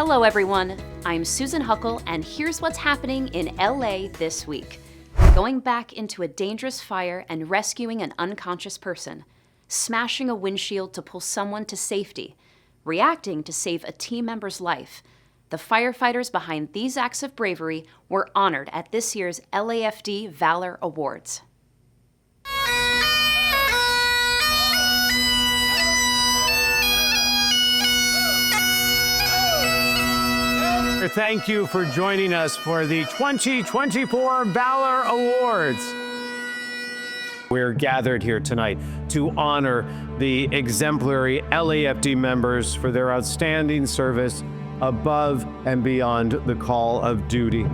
Hello everyone, I'm Susan Huckle and here's what's happening in LA this week. Going back into a dangerous fire and rescuing an unconscious person. Smashing a windshield to pull someone to safety. Reacting to save a team member's life. The firefighters behind these acts of bravery were honored at this year's LAFD Valor Awards. Thank you for joining us for the 2024 Valor Awards. We're gathered here tonight to honor the exemplary LAFD members for their outstanding service above and beyond the call of duty. You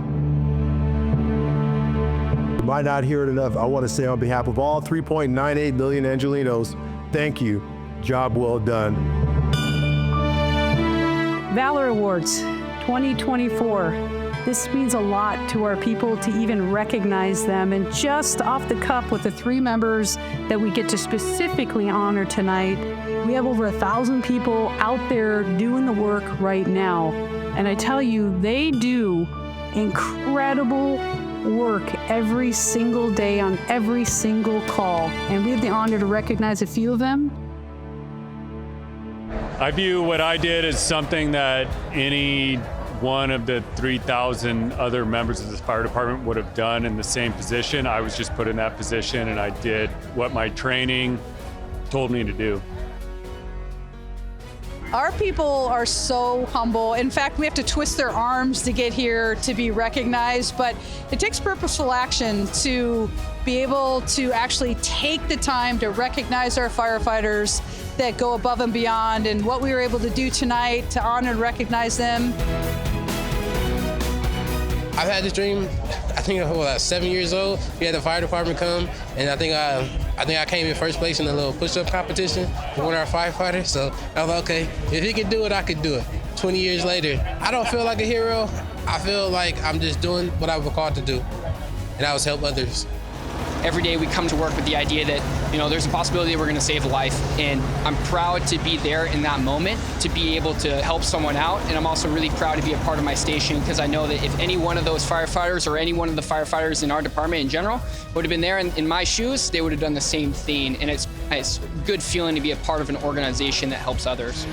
might not hear it enough. I want to say on behalf of all 3.98 million Angelinos, thank you. Job well done. Valor Awards 2024. This means a lot to our people to even recognize them. And just off the cuff with the three members that we get to specifically honor tonight, we have over 1,000 people out there doing the work right now. And I tell you, they do incredible work every single day on every single call. And we have the honor to recognize a few of them. I view what I did as something that any one of the 3,000 other members of the fire department would have done in the same position. I was just put in that position and I did what my training told me to do. Our people are so humble. In fact, we have to twist their arms to get here to be recognized, but it takes purposeful action to be able to actually take the time to recognize our firefighters that go above and beyond, and what we were able to do tonight to honor and recognize them. I've had this dream, I think I was 7 years old. We had the fire department come, and I think I came in first place in a little push-up competition for one of our firefighters. So I was like, okay, if he could do it, I could do it. 20 years later, I don't feel like a hero. I feel like I'm just doing what I was called to do, and that was help others. Every day we come to work with the idea that, there's a possibility that we're going to save a life, and I'm proud to be there in that moment, to be able to help someone out, and I'm also really proud to be a part of my station because I know that if any one of those firefighters or any one of the firefighters in our department in general would have been there in my shoes, they would have done the same thing, and it's a good feeling to be a part of an organization that helps others.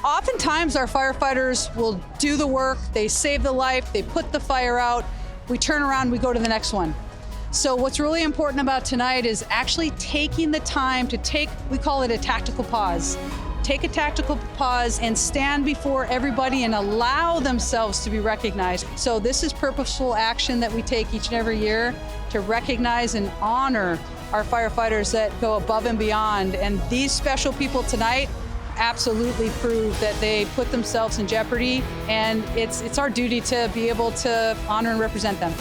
Oftentimes our firefighters will do the work, they save the life, they put the fire out, we turn around, we go to the next one. So what's really important about tonight is actually taking the time to we call it a tactical pause. Take a tactical pause and stand before everybody and allow themselves to be recognized. So this is purposeful action that we take each and every year to recognize and honor our firefighters that go above and beyond. And these special people tonight absolutely prove that they put themselves in jeopardy, and it's our duty to be able to honor and represent them.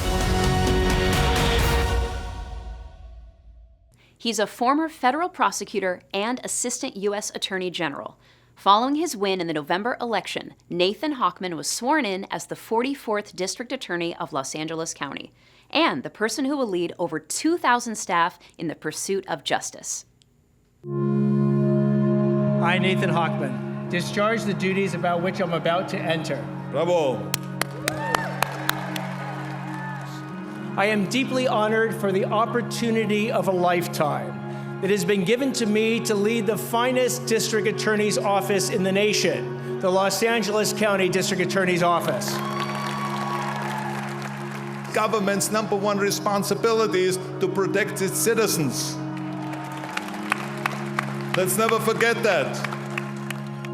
He's a former federal prosecutor and assistant U.S. Attorney General. Following his win in the November election, Nathan Hochman was sworn in as the 44th District Attorney of Los Angeles County, and the person who will lead over 2,000 staff in the pursuit of justice. I, Nathan Hochman, discharge the duties about which I'm about to enter. Bravo. I am deeply honored for the opportunity of a lifetime that has been given to me to lead the finest district attorney's office in the nation, the Los Angeles County District Attorney's Office. Government's #1 responsibility is to protect its citizens. Let's never forget that.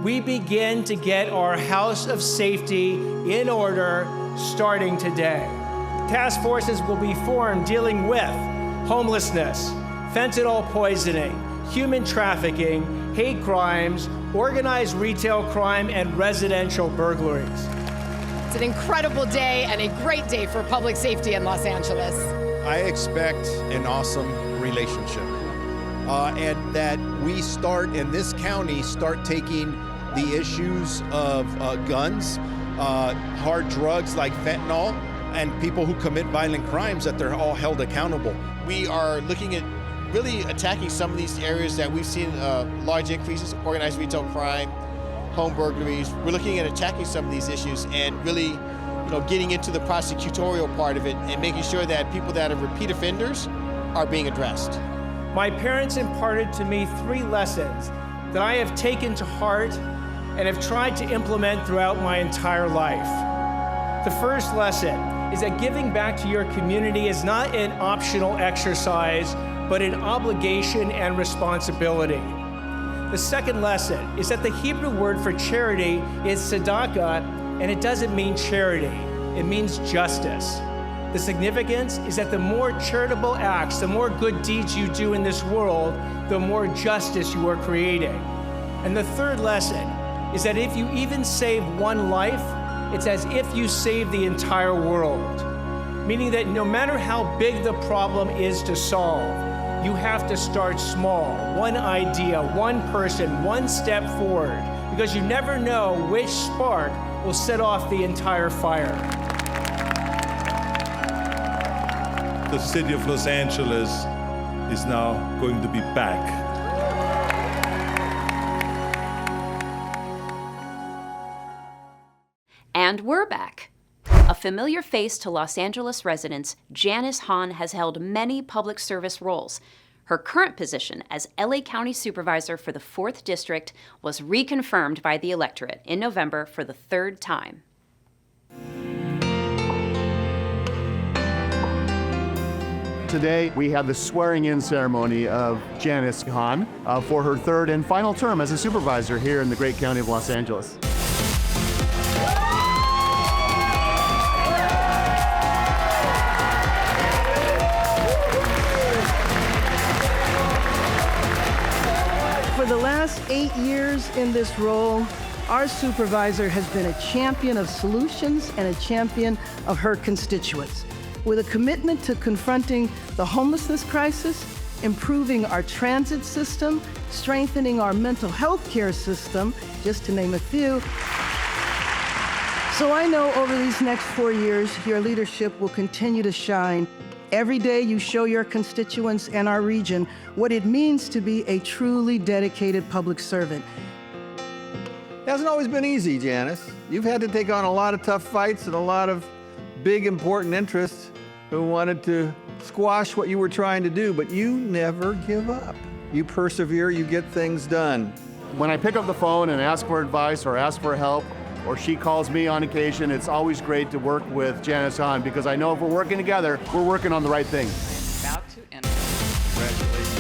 We begin to get our house of safety in order starting today. Task forces will be formed dealing with homelessness, fentanyl poisoning, human trafficking, hate crimes, organized retail crime, and residential burglaries. It's an incredible day and a great day for public safety in Los Angeles. I expect an awesome relationship. And that we in this county, start taking the issues of guns, hard drugs like fentanyl, and people who commit violent crimes, that they're all held accountable. We are looking at really attacking some of these areas that we've seen large increases, organized retail crime, home burglaries. We're looking at attacking some of these issues and really, getting into the prosecutorial part of it and making sure that people that are repeat offenders are being addressed. My parents imparted to me 3 lessons that I have taken to heart and have tried to implement throughout my entire life. The first lesson is that giving back to your community is not an optional exercise, but an obligation and responsibility. The second lesson is that the Hebrew word for charity is tzedakah, and it doesn't mean charity, it means justice. The significance is that the more charitable acts, the more good deeds you do in this world, the more justice you are creating. And the third lesson is that if you even save one life, it's as if you save the entire world. Meaning that no matter how big the problem is to solve, you have to start small. One idea, one person, one step forward, because you never know which spark will set off the entire fire. The city of Los Angeles is now going to be back. And we're back. A familiar face to Los Angeles residents, Janice Hahn has held many public service roles. Her current position as LA County Supervisor for the 4th District was reconfirmed by the electorate in November for the 3rd time. Today, we have the swearing-in ceremony of Janice Hahn for her 3rd and final term as a supervisor here in the great county of Los Angeles. For the last 8 years in this role, our supervisor has been a champion of solutions and a champion of her constituents. With a commitment to confronting the homelessness crisis, improving our transit system, strengthening our mental health care system, just to name a few. So I know over these next 4 years, your leadership will continue to shine. Every day you show your constituents and our region what it means to be a truly dedicated public servant. It hasn't always been easy, Janice. You've had to take on a lot of tough fights and a lot of big, important interests who wanted to squash what you were trying to do, but you never give up. You persevere, you get things done. When I pick up the phone and ask for advice or ask for help, or she calls me on occasion, it's always great to work with Janice Hahn because I know if we're working together, we're working on the right thing. About to enter. Congratulations.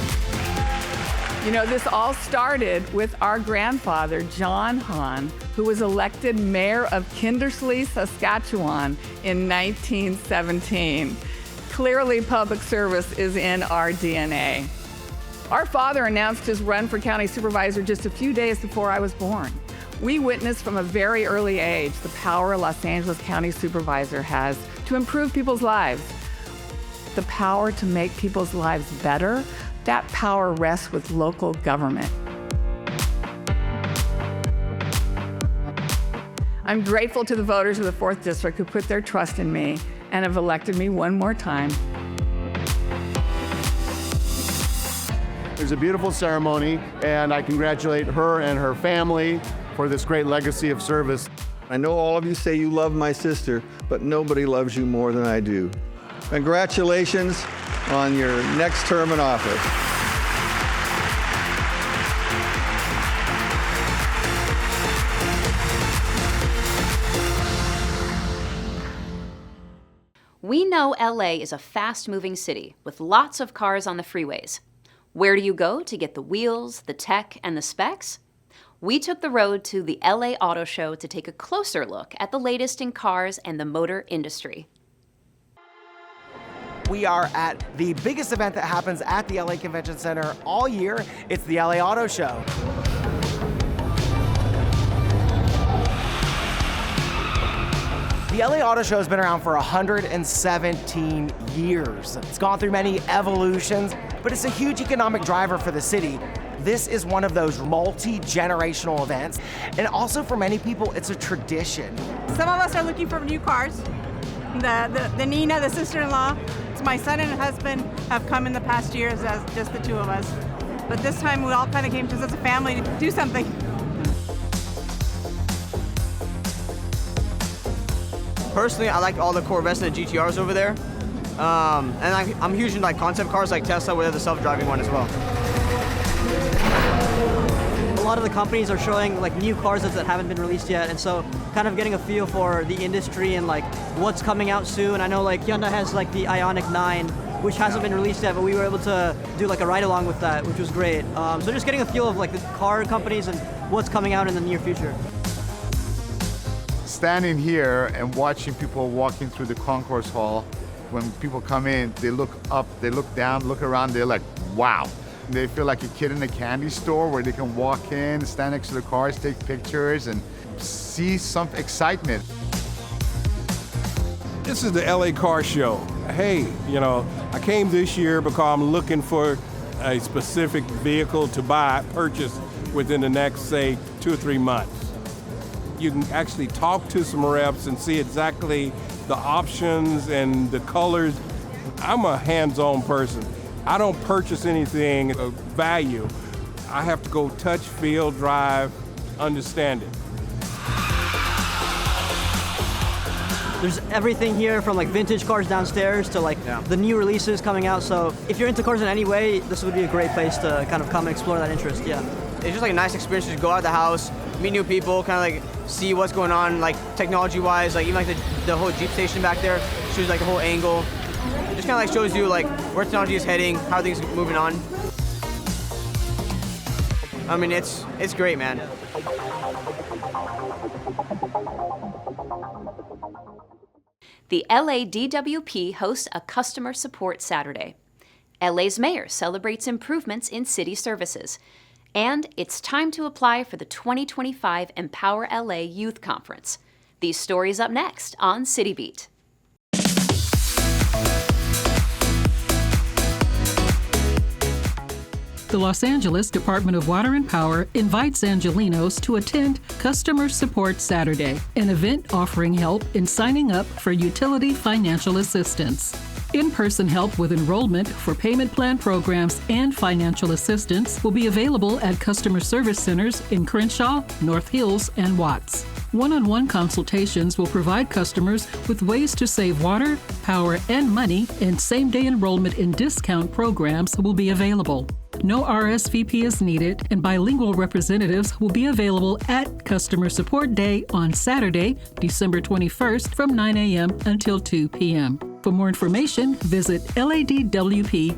You know, this all started with our grandfather, John Hahn, who was elected mayor of Kindersley, Saskatchewan in 1917. Clearly, public service is in our DNA. Our father announced his run for county supervisor just a few days before I was born. We witnessed from a very early age the power a Los Angeles County Supervisor has to improve people's lives. The power to make people's lives better, that power rests with local government. I'm grateful to the voters of the 4th District who put their trust in me and have elected me one more time. There's a beautiful ceremony, and I congratulate her and her family for this great legacy of service. I know all of you say you love my sister, but nobody loves you more than I do. Congratulations on your next term in office. We know LA is a fast-moving city with lots of cars on the freeways. Where do you go to get the wheels, the tech, and the specs? We took the road to the LA Auto Show to take a closer look at the latest in cars and the motor industry. We are at the biggest event that happens at the LA Convention Center all year. It's the LA Auto Show. The LA Auto Show has been around for 117 years. It's gone through many evolutions, but it's a huge economic driver for the city. This is one of those multi-generational events, and also for many people, it's a tradition. Some of us are looking for new cars. The Nina, the sister-in-law, it's my son and husband have come in the past years as just the two of us. But this time we all kind of came just as a family to do something. Personally, I like all the Corvettes and the GTRs over there. And I'm huge into like concept cars like Tesla, where they're the self-driving one as well. A lot of the companies are showing like new cars that haven't been released yet, and so kind of getting a feel for the industry and like what's coming out soon. I know like Hyundai has like the Ioniq 9, which hasn't been released yet, but we were able to do like a ride along with that, which was great. So just getting a feel of like the car companies and what's coming out in the near future. Standing here and watching people walking through the concourse hall, when people come in, they look up, they look down, look around, they're like, wow. They feel like a kid in a candy store where they can walk in, stand next to the cars, take pictures, and see some excitement. This is the LA Car Show. Hey, I came this year because I'm looking for a specific vehicle to purchase within the next, say, 2 or 3 months. You can actually talk to some reps and see exactly the options and the colors. I'm a hands-on person. I don't purchase anything of value. I have to go touch, feel, drive, understand it. There's everything here from like vintage cars downstairs to like the new releases coming out. So if you're into cars in any way, this would be a great place to kind of come and explore that interest. Yeah. It's just like a nice experience to go out of the house, meet new people, kind of like see what's going on, like technology-wise, like even like the whole Jeep station back there shows like the whole angle. It just kind of like shows you like where technology is heading, how things are moving on. I mean, it's great, man. The LA DWP hosts a Customer Support Saturday. LA's mayor celebrates improvements in city services. And it's time to apply for the 2025 Empower LA Youth Conference. These stories up next on CityBeat. The Los Angeles Department of Water and Power invites Angelinos to attend Customer Support Saturday, an event offering help in signing up for utility financial assistance. In-person help with enrollment for payment plan programs and financial assistance will be available at customer service centers in Crenshaw, North Hills, and Watts. One-on-one consultations will provide customers with ways to save water, power, and money, and same-day enrollment in discount programs will be available. No RSVP is needed, and bilingual representatives will be available at Customer Support Day on Saturday, December 21st from 9 a.m. until 2 p.m. For more information, visit ladwp.com.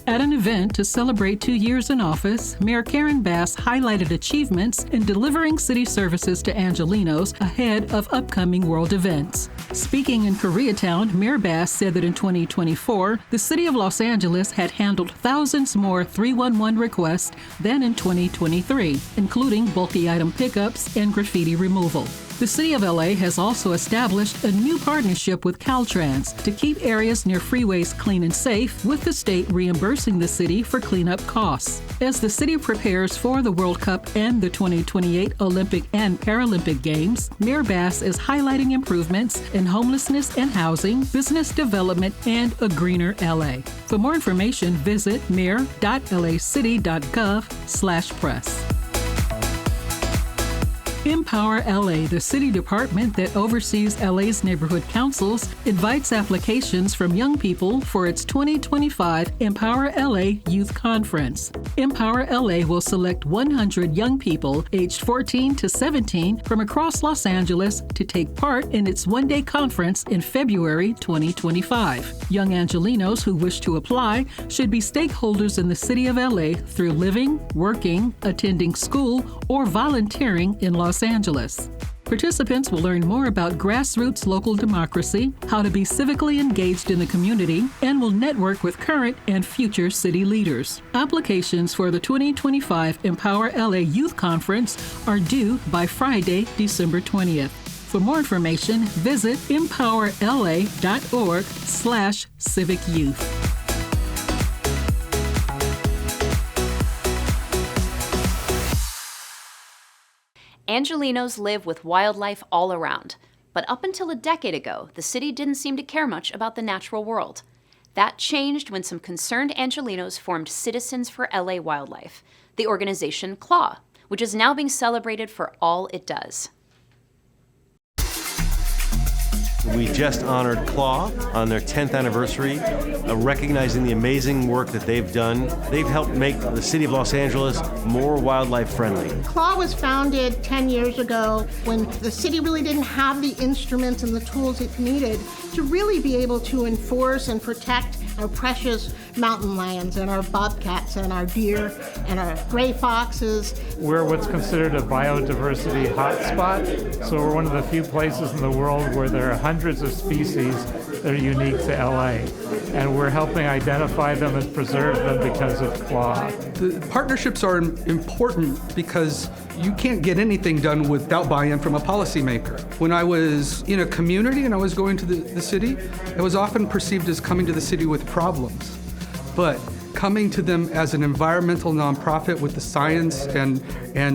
At an event to celebrate 2 years in office, Mayor Karen Bass highlighted achievements in delivering city services to Angelinos ahead of upcoming world events. Speaking in Koreatown, Mayor Bass said that in 2024, the city of Los Angeles had handled thousands more 311 requests than in 2023, including bulky item pickups and graffiti removal. The City of LA has also established a new partnership with Caltrans to keep areas near freeways clean and safe, with the state reimbursing the city for cleanup costs. As the city prepares for the World Cup and the 2028 Olympic and Paralympic Games, Mayor Bass is highlighting improvements in homelessness and housing, business development, and a greener LA. For more information, visit mayor.lacity.gov/press. Empower LA, the city department that oversees LA's neighborhood councils, invites applications from young people for its 2025 Empower LA Youth Conference. Empower LA will select 100 young people aged 14 to 17 from across Los Angeles to take part in its one-day conference in February 2025. Young Angelinos who wish to apply should be stakeholders in the city of LA through living, working, attending school, or volunteering in Los Angeles. Participants will learn more about grassroots local democracy, how to be civically engaged in the community, and will network with current and future city leaders. Applications for the 2025 Empower LA Youth Conference are due by Friday, December 20th. For more information, visit empowerla.org/civicyouth. Angelinos live with wildlife all around, but up until a decade ago, the city didn't seem to care much about the natural world. That changed when some concerned Angelinos formed Citizens for LA Wildlife, the organization CLAW, which is now being celebrated for all it does. We just honored Claw on their 10th anniversary, recognizing the amazing work that they've done. They've helped make the city of Los Angeles more wildlife friendly. CLAW was founded 10 years ago when the city really didn't have the instruments and the tools it needed to really be able to enforce and protect our precious mountain lions and our bobcats and our deer and our gray foxes. We're what's considered a biodiversity hotspot, so we're one of the few places in the world where there are hundreds of species that are unique to LA, and we're helping identify them and preserve them because of CLAW. The partnerships are important because you can't get anything done without buy-in from a policymaker. When I was in a community and I was going to the city, I was often perceived as coming to the city with problems. But coming to them as an environmental nonprofit with the science and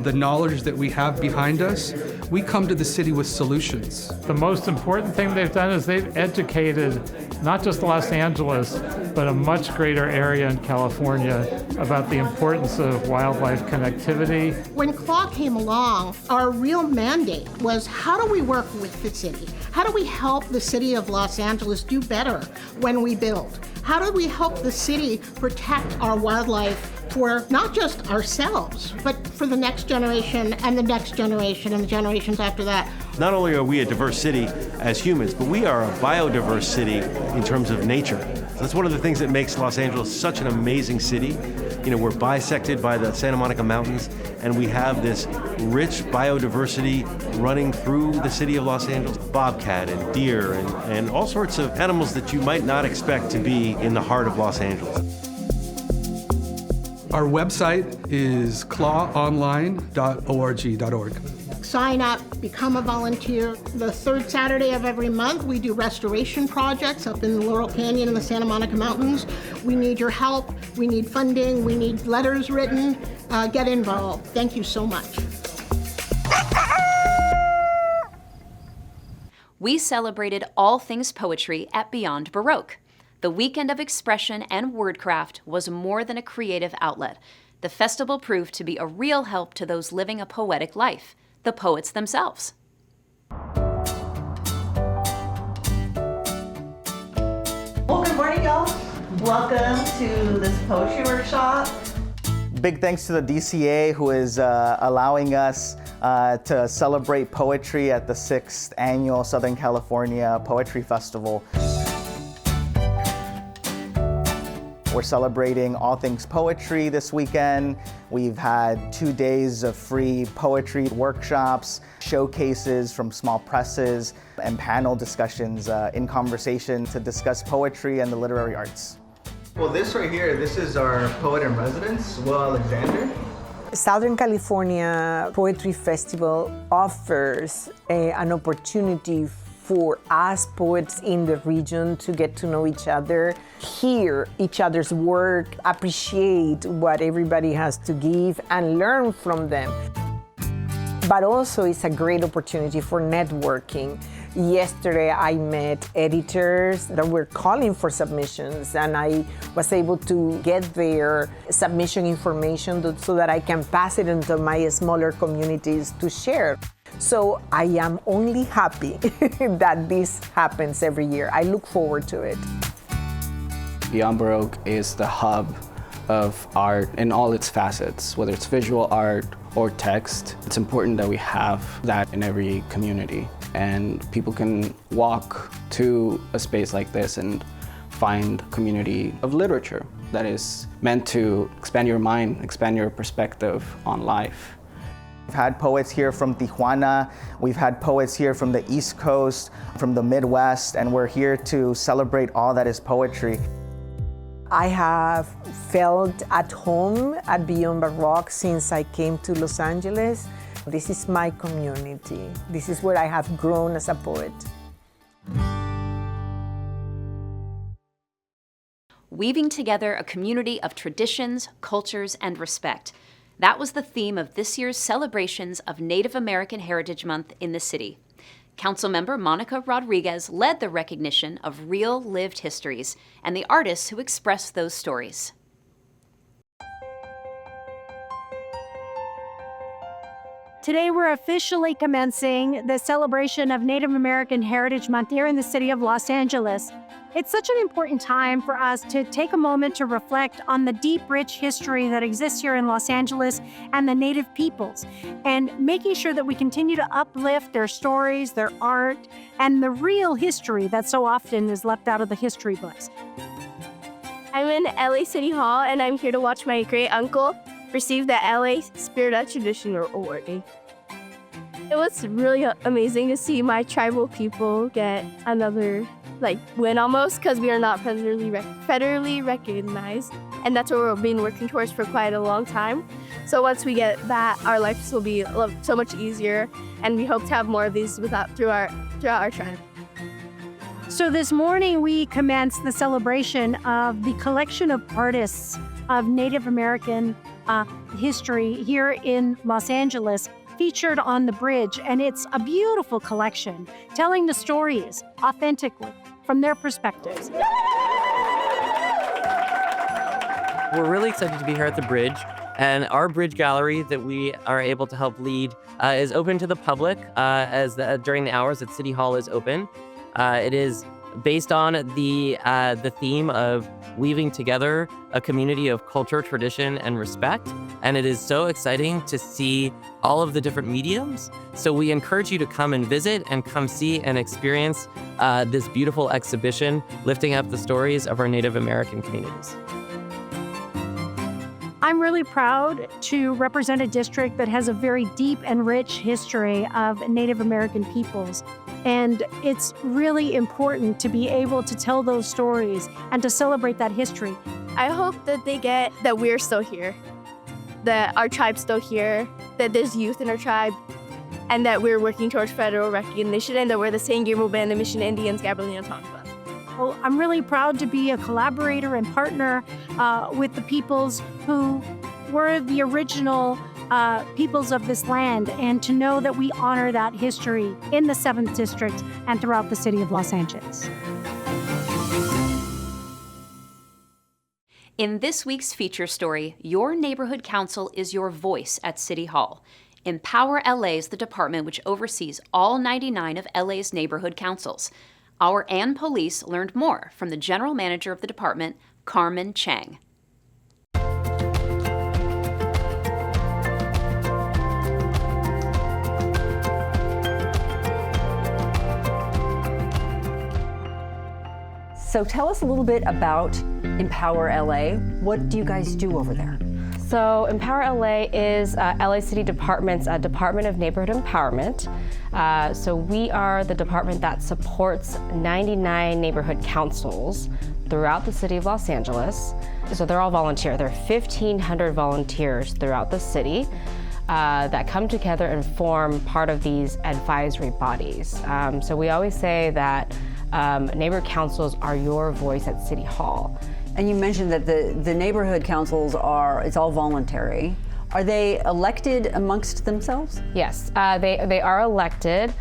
the knowledge that we have behind us, we come to the city with solutions. The most important thing they've done is they've educated not just Los Angeles, but a much greater area in California about the importance of wildlife connectivity. When CLAW came along, our real mandate was how do we work with the city? How do we help the city of Los Angeles do better when we build? How do we help the city protect our wildlife for not just ourselves, but for the next generation and the next generation and the generations after that? Not only are we a diverse city as humans, but we are a biodiverse city in terms of nature. So that's one of the things that makes Los Angeles such an amazing city. You know, we're bisected by the Santa Monica Mountains, and we have this rich biodiversity running through the city of Los Angeles. Bobcat and deer and all sorts of animals that you might not expect to be in the heart of Los Angeles. Our website is clawonline.org.org. Sign up, become a volunteer. The third Saturday of every month, we do restoration projects up in Laurel Canyon in the Santa Monica Mountains. We need your help, we need funding, we need letters written. Get involved. Thank you so much. We celebrated all things poetry at Beyond Baroque. The weekend of expression and wordcraft was more than a creative outlet. The festival proved to be a real help to those living a poetic life, the poets themselves. Well, good morning, y'all. Welcome to this poetry workshop. Big thanks to the DCA who is allowing us to celebrate poetry at the 6th Annual Southern California Poetry Festival. We're celebrating all things poetry this weekend. We've had 2 days of free poetry workshops, showcases from small presses, and panel discussions in conversation to discuss poetry and the literary arts. Well, this right here, this is our poet in residence, Will Alexander. Southern California Poetry Festival offers an opportunity for us poets in the region to get to know each other, hear each other's work, appreciate what everybody has to give, and learn from them. But also it's a great opportunity for networking. Yesterday I met editors that were calling for submissions, and I was able to get their submission information so that I can pass it into my smaller communities to share. So I am only happy that this happens every year. I look forward to it. Beyond Baroque is the hub of art in all its facets, whether it's visual art or text. It's important that we have that in every community, and people can walk to a space like this and find a community of literature that is meant to expand your mind, expand your perspective on life. We've had poets here from Tijuana, we've had poets here from the East Coast, from the Midwest, and we're here to celebrate all that is poetry. I have felt at home at Beyond Baroque since I came to Los Angeles. This is my community. This is where I have grown as a poet. Weaving together a community of traditions, cultures, and respect. That was the theme of this year's celebrations of Native American Heritage Month in the city. Councilmember Monica Rodriguez led the recognition of real lived histories and the artists who express those stories. Today, we're officially commencing the celebration of Native American Heritage Month here in the city of Los Angeles. It's such an important time for us to take a moment to reflect on the deep, rich history that exists here in Los Angeles and the Native peoples, and making sure that we continue to uplift their stories, their art, and the real history that so often is left out of the history books. I'm in LA City Hall, and I'm here to watch my great uncle receive the LA Spirit of Tradition Award. It was really amazing to see my tribal people get another win almost, because we are not federally recognized, and that's what we've been working towards for quite a long time. So once we get that, our lives will be so much easier, and we hope to have more of these throughout our tribe. So this morning we commenced the celebration of the collection of artists of Native American history here in Los Angeles, featured on the bridge, and it's a beautiful collection telling the stories authentically from their perspectives. We're really excited to be here at the bridge, and our bridge gallery that we are able to help lead is open to the public during the hours that City Hall is open. It is based on the theme of weaving together a community of culture, tradition, and respect. And it is so exciting to see all of the different mediums. So we encourage you to come and visit and come see and experience this beautiful exhibition, lifting up the stories of our Native American communities. I'm really proud to represent a district that has a very deep and rich history of Native American peoples. And it's really important to be able to tell those stories and to celebrate that history. I hope that they get that we're still here, that our tribe's still here, that there's youth in our tribe, and that we're working towards federal recognition, and that we're the same Gilmo Band, the Mission Indians, Gabrielle and Tonga. Well, I'm really proud to be a collaborator and partner with the peoples who were the original peoples of this land, and to know that we honor that history in the 7th District and throughout the city of Los Angeles. In this week's feature story, your neighborhood council is your voice at City Hall. Empower LA is the department which oversees all 99 of LA's neighborhood councils. Our Ann Police learned more from the general manager of the department, Carmen Chang. So tell us a little bit about Empower LA. What do you guys do over there? So Empower LA is LA City Department's Department of Neighborhood Empowerment. So we are the department that supports 99 neighborhood councils throughout the city of Los Angeles. So they're all volunteer. There are 1,500 volunteers throughout the city that come together and form part of these advisory bodies. So we always say that neighborhood councils are your voice at City Hall. And you mentioned that the neighborhood councils it's all voluntary. Are they elected amongst themselves? Yes, they are elected.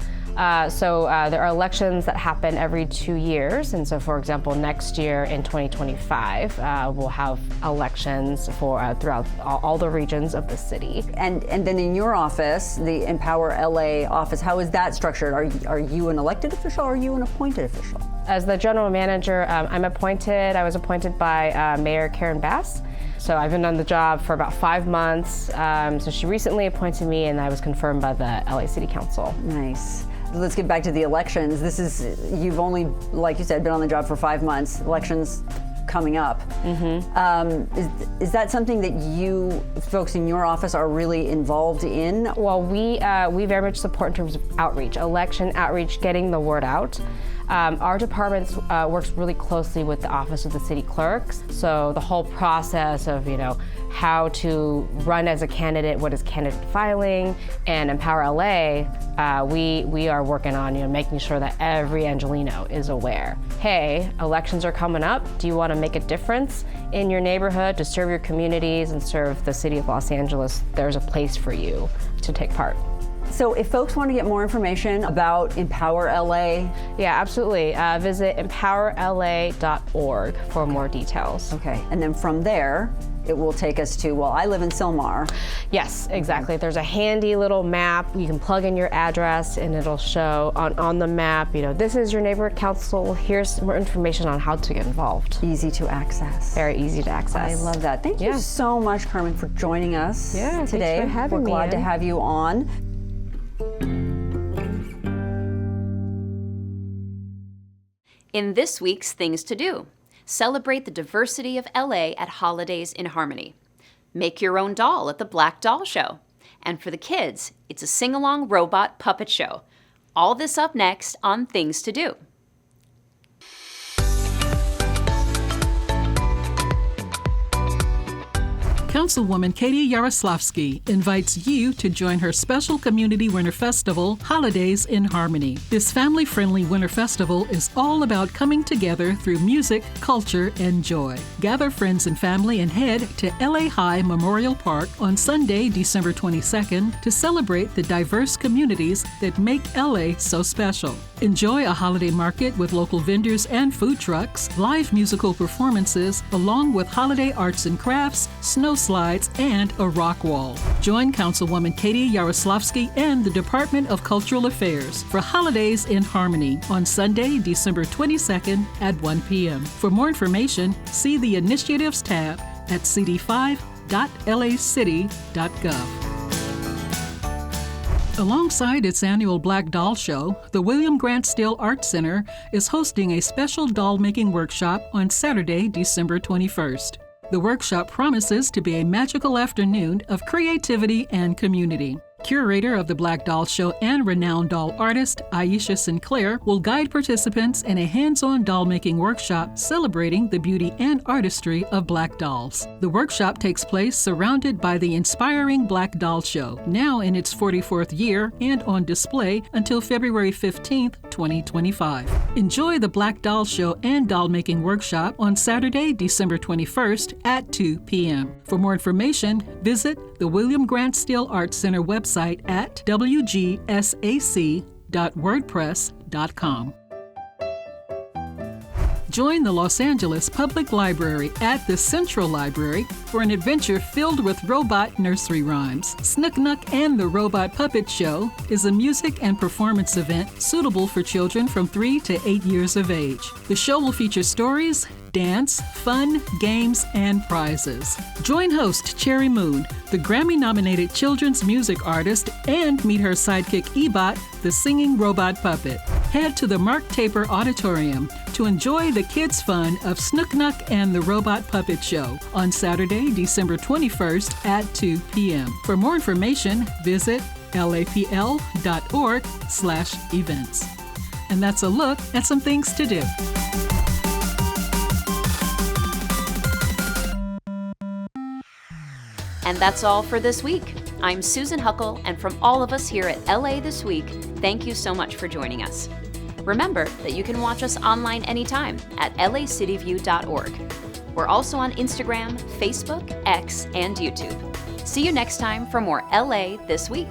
So there are elections that happen every 2 years. And so, for example, next year in 2025, we'll have elections for throughout all the regions of the city. And then in your office, the Empower LA office, how is that structured? Are you an elected official or are you an appointed official? As the general manager, I was appointed by Mayor Karen Bass. So I've been on the job for about 5 months. So she recently appointed me and I was confirmed by the LA City Council. Nice. Let's get back to the elections. You've only, like you said, been on the job for 5 months. Elections coming up. Mm-hmm. Is that something that you folks in your office are really involved in? Well, we very much support in terms of outreach, election outreach, getting the word out. Our department works really closely with the Office of the City Clerks. So the whole process of, how to run as a candidate, what is candidate filing, and Empower LA, we are working on, making sure that every Angelino is aware. Hey, elections are coming up. Do you want to make a difference in your neighborhood to serve your communities and serve the city of Los Angeles? There's a place for you to take part. So if folks want to get more information about Empower LA. Yeah, absolutely. Visit empowerla.org for more details. Okay, and then from there, it will take us to, well, I live in Sylmar. Yes, exactly. There's a handy little map. You can plug in your address and it'll show on the map, this is your neighborhood council. Here's more information on how to get involved. Easy to access. Very easy to access. I love that. Thank you so much, Carmen, for joining us today. Thanks for having me. We're glad to have you on. In this week's Things to Do, celebrate the diversity of LA at Holidays in Harmony. Make your own doll at the Black Doll Show. And for the kids, it's a sing-along robot puppet show. All this up next on Things to Do. Councilwoman Katie Yaroslavsky invites you to join her special Community Winter Festival, Holidays in Harmony. This family-friendly winter festival is all about coming together through music, culture, and joy. Gather friends and family and head to LA High Memorial Park on Sunday, December 22nd to celebrate the diverse communities that make LA so special. Enjoy a holiday market with local vendors and food trucks, live musical performances, along with holiday arts and crafts, snow slides, and a rock wall. Join Councilwoman Katie Yaroslavsky and the Department of Cultural Affairs for Holidays in Harmony on Sunday, December 22nd at 1 p.m. For more information, see the Initiatives tab at cd5.lacity.gov. Alongside its annual Black Doll Show, the William Grant Still Art Center is hosting a special doll-making workshop on Saturday, December 21st. The workshop promises to be a magical afternoon of creativity and community. Curator of the Black Doll Show and renowned doll artist Aisha Sinclair will guide participants in a hands-on doll-making workshop celebrating the beauty and artistry of Black dolls. The workshop takes place surrounded by the inspiring Black Doll Show, now in its 44th year and on display until February 15th, 2025. Enjoy the Black Doll Show and doll-making workshop on Saturday, December 21st at 2 p.m. For more information, visit the William Grant Still Art Center website at wgsac.wordpress.com. Join the Los Angeles Public Library at the Central Library for an adventure filled with robot nursery rhymes. Snook Nook and the Robot Puppet Show is a music and performance event suitable for children from 3 to 8 years of age. The show will feature stories, dance, fun, games, and prizes. Join host Cherry Moon, the Grammy-nominated children's music artist, and meet her sidekick Ebot, the singing robot puppet. Head to the Mark Taper Auditorium to enjoy the kids' fun of Snook Nook and the Robot Puppet Show on Saturday, December 21st at 2 p.m. For more information, visit lapl.org/events. And that's a look at some things to do. And that's all for this week. I'm Susan Huckle, and from all of us here at LA This Week, thank you so much for joining us. Remember that you can watch us online anytime at lacityview.org. We're also on Instagram, Facebook, X, and YouTube. See you next time for more LA This Week.